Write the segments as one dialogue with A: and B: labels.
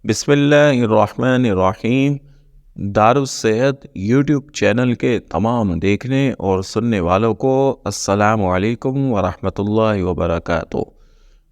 A: بسم اللہ الرحمن الرحیم۔ دارالصحت یوٹیوب چینل کے تمام دیکھنے اور سننے والوں کو السلام علیکم ورحمۃ اللہ وبرکاتہ۔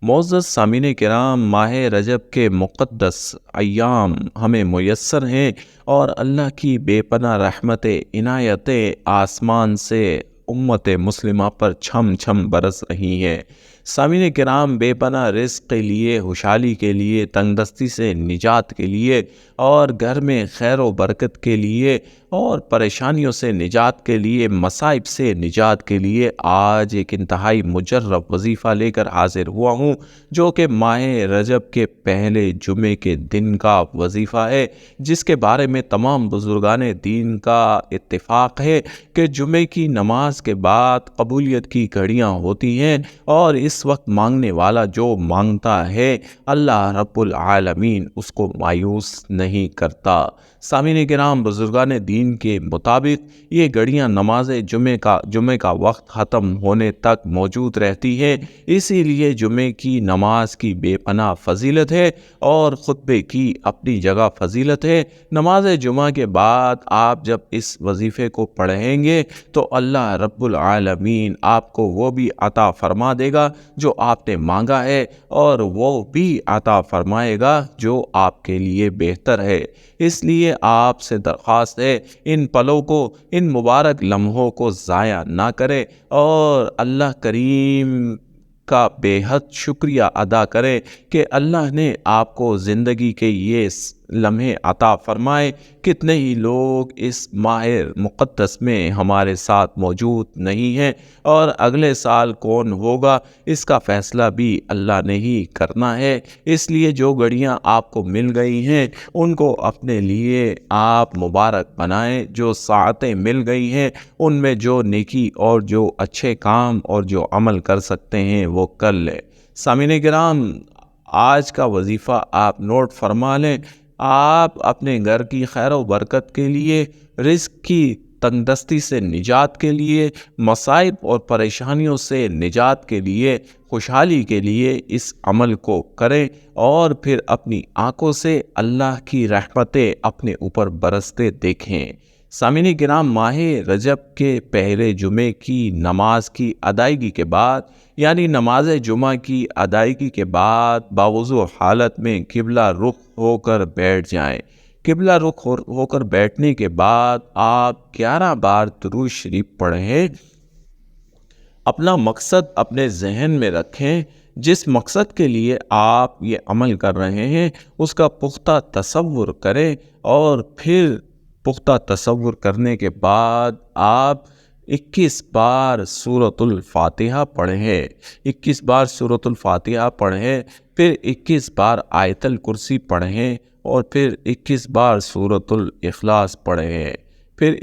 A: معزز سامعین کرام، ماہ رجب کے مقدس ایام ہمیں میسر ہیں اور اللہ کی بے پناہ رحمتیں عنایتیں آسمان سے امت مسلمہ پر چھم چھم برس رہی ہیں۔ سامعین کرام، بے پناہ رزق کے لیے، خوشحالی کے لیے، تنگ دستی سے نجات کے لیے اور گھر میں خیر و برکت کے لیے اور پریشانیوں سے نجات کے لیے، مصائب سے نجات کے لیے آج ایک انتہائی مجرب وظیفہ لے کر حاضر ہوا ہوں، جو کہ ماہ رجب کے پہلے جمعے کے دن کا وظیفہ ہے، جس کے بارے میں تمام بزرگان دین کا اتفاق ہے کہ جمعے کی نماز کے بعد قبولیت کی گھڑیاں ہوتی ہیں اور اس وقت مانگنے والا جو مانگتا ہے اللہ رب العالمین اس کو مایوس نہیں کرتا۔ سامعین کرام، بزرگان دین کے مطابق یہ گھڑیاں نماز جمعے کا وقت ختم ہونے تک موجود رہتی ہے، اسی لیے جمعے کی نماز کی بے پناہ فضیلت ہے اور خطبے کی اپنی جگہ فضیلت ہے۔ نماز جمعہ کے بعد آپ جب اس وظیفے کو پڑھیں گے تو اللہ رب العالمین آپ کو وہ بھی عطا فرما دے گا جو آپ نے مانگا ہے اور وہ بھی عطا فرمائے گا جو آپ کے لیے بہتر ہے۔ اس لیے آپ سے درخواست ہے، ان پلوں کو، ان مبارک لمحوں کو ضائع نہ کریں اور اللہ کریم کا بے حد شکریہ ادا کریں کہ اللہ نے آپ کو زندگی کے یہ لمحے عطا فرمائے۔ کتنے ہی لوگ اس ماہ مقدس میں ہمارے ساتھ موجود نہیں ہیں اور اگلے سال کون ہوگا اس کا فیصلہ بھی اللہ نے ہی کرنا ہے۔ اس لیے جو گھڑیاں آپ کو مل گئی ہیں ان کو اپنے لیے آپ مبارک بنائیں، جو ساعتیں مل گئی ہیں ان میں جو نیکی اور جو اچھے کام اور جو عمل کر سکتے ہیں وہ کر لیں۔ سامعین کرام، آج کا وظیفہ آپ نوٹ فرما لیں۔ آپ اپنے گھر کی خیر و برکت کے لیے، رزق کی تنگ دستی سے نجات کے لیے، مصائب اور پریشانیوں سے نجات کے لیے، خوشحالی کے لیے اس عمل کو کریں اور پھر اپنی آنکھوں سے اللہ کی رحمتیں اپنے اوپر برستے دیکھیں۔ سامعین کرام، ماہ رجب کے پہلے جمعے کی نماز کی ادائیگی کے بعد، یعنی نماز جمعہ کی ادائیگی کے بعد باوضو حالت میں قبلہ رخ ہو کر بیٹھ جائیں۔ قبلہ رخ ہو کر بیٹھنے کے بعد آپ 11 بار درود شریف پڑھیں۔ اپنا مقصد اپنے ذہن میں رکھیں، جس مقصد کے لیے آپ یہ عمل کر رہے ہیں اس کا پختہ تصور کریں اور پھر پختہ تصور کرنے کے بعد آپ 21 بار سورۃ الفاتحہ پڑھیں۔ 21 بار سورۃ الفاتحہ پڑھیں، پھر 21 بار آیت الکرسی پڑھیں اور پھر 21 بار سورۃ الاخلاص پڑھیں، پھر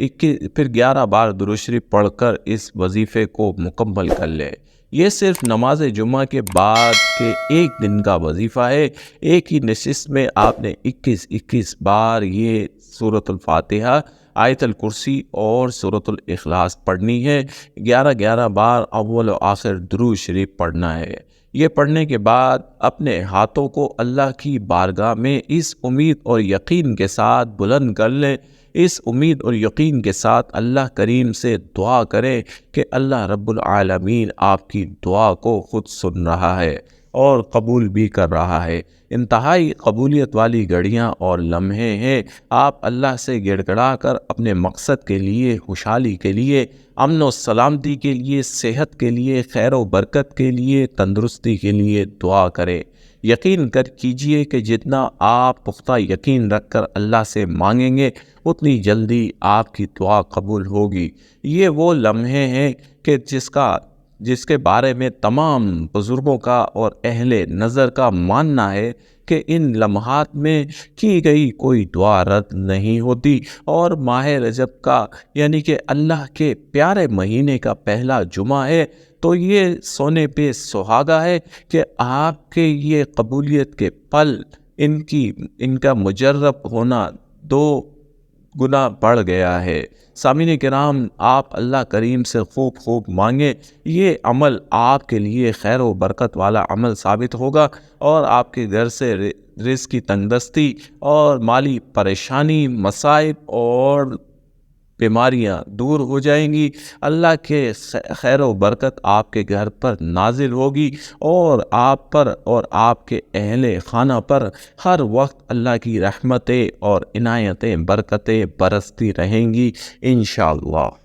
A: 11 بار درود شریف پڑھ کر اس وظیفے کو مکمل کر لیں۔ یہ صرف نماز جمعہ کے بعد کے ایک دن کا وظیفہ ہے۔ ایک ہی نشست میں آپ نے 21 بار یہ سورۃ الفاتحہ، آیت الکرسی اور سورۃ الاخلاص پڑھنی ہے۔ 11 بار اول و آخر درود شریف پڑھنا ہے۔ یہ پڑھنے کے بعد اپنے ہاتھوں کو اللہ کی بارگاہ میں اس امید اور یقین کے ساتھ بلند کر لیں، اس امید اور یقین کے ساتھ اللہ کریم سے دعا کریں کہ اللہ رب العالمین آپ کی دعا کو خود سن رہا ہے اور قبول بھی کر رہا ہے۔ انتہائی قبولیت والی گھڑیاں اور لمحے ہیں۔ آپ اللہ سے گڑ گڑا کر اپنے مقصد کے لیے، خوشحالی کے لیے، امن و سلامتی کے لیے، صحت کے لیے، خیر و برکت کے لیے، تندرستی کے لیے دعا کریں۔ یقین کر کیجئے کہ جتنا آپ پختہ یقین رکھ کر اللہ سے مانگیں گے اتنی جلدی آپ کی دعا قبول ہوگی۔ یہ وہ لمحے ہیں کہ جس کے بارے میں تمام بزرگوں کا اور اہل نظر کا ماننا ہے کہ ان لمحات میں کی گئی کوئی دعا رد نہیں ہوتی، اور ماہ رجب کا یعنی کہ اللہ کے پیارے مہینے کا پہلا جمعہ ہے تو یہ سونے پہ سہاگا ہے کہ آپ کے یہ قبولیت کے پل، ان کا مجرب ہونا، دو گنا بڑھ گیا ہے۔ سامعین کرام، آپ اللہ کریم سے خوب مانگیں، یہ عمل آپ کے لیے خیر و برکت والا عمل ثابت ہوگا اور آپ کے گھر سے رزق کی تنگ دستی اور مالی پریشانی، مصائب اور بیماریاں دور ہو جائیں گی۔ اللہ کے خیر و برکت آپ کے گھر پر نازل ہوگی اور آپ پر اور آپ کے اہل خانہ پر ہر وقت اللہ کی رحمتیں اور عنایتیں، برکتیں برستی رہیں گی انشاءاللہ۔